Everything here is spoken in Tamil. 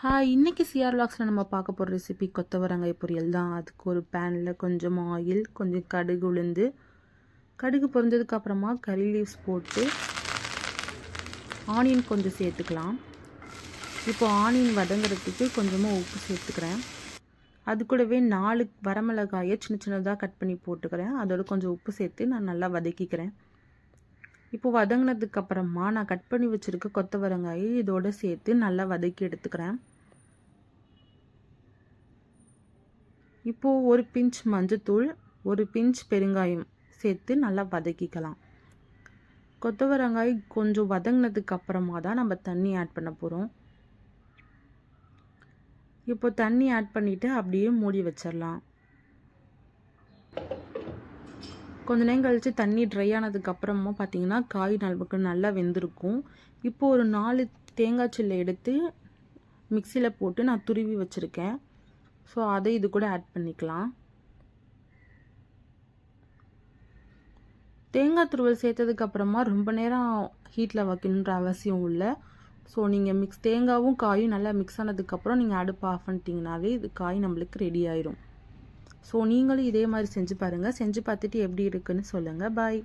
இன்னைக்கு சிஆர் வ்ளாக்ஸில் நம்ம பார்க்க போகிற ரெசிபி கொத்தவரங்காய் பொரியல் தான். அதுக்கு ஒரு பேனில் கொஞ்சம் ஆயில், கொஞ்சம் கடுகு உளுந்து, கடுகு பொரிஞ்சதுக்கப்புறமா கறி லீவ்ஸ் போட்டு ஆனியன் கொஞ்சம் சேர்த்துக்கலாம். இப்போ ஆனியன் வதங்குறதுக்கு கொஞ்சமாக உப்பு சேர்த்துக்கிறேன். அது கூடவே 4 வரமிளகாயை சின்ன சின்னதாக கட் பண்ணி போட்டுக்கிறேன். அதோட கொஞ்சம் உப்பு சேர்த்து நான் நல்லா வதக்கிக்கிறேன். இப்போ வதங்கினதுக்கப்புறமா நான் கட் பண்ணி வச்சுருக்க கொத்தவரங்காயை இதோடு சேர்த்து நல்லா வதக்கி எடுத்துக்கிறேன். இப்போது ஒரு பிஞ்ச் மஞ்சத்தூள், ஒரு பிஞ்ச் பெருங்காயம் சேர்த்து நல்லா வதக்கிக்கலாம். கொத்தவரங்காய் கொஞ்சம் வதங்கினதுக்கு அப்புறமா தான் நம்ம தண்ணி ஆட் பண்ண போகிறோம். இப்போ தண்ணி ஆட் பண்ணிவிட்டு அப்படியே மூடி வச்சிடலாம். கொஞ்ச நேரம் கழித்து தண்ணி ட்ரை ஆனதுக்கப்புறமா பார்த்திங்கன்னா காய் நமக்கு நல்லா வெந்திருக்கும். இப்போது ஒரு 4 தேங்காய் சில்லை எடுத்து மிக்சியில் போட்டு நான் துருவி வச்சுருக்கேன். ஸோ அதை இது கூட ஆட் பண்ணிக்கலாம். தேங்காய் துருவல் சேர்த்ததுக்கப்புறமா ரொம்ப நேரம் ஹீட்டில் வைக்கணுன்ற அவசியம் இல்லை. ஸோ நீங்கள் தேங்காயும் காயும் நல்லா மிக்ஸ் ஆனதுக்கப்புறம் நீங்கள் அடுப்பு ஆஃப் பண்ணிட்டீங்கனாலே இது காய் நம்மளுக்கு ரெடி ஆயிரும். ஸோ நீங்களும் இதே மாதிரி செஞ்சு பாருங்கள். செஞ்சு பார்த்துட்டு எப்படி இருக்குன்னு சொல்லுங்கள். பாய்.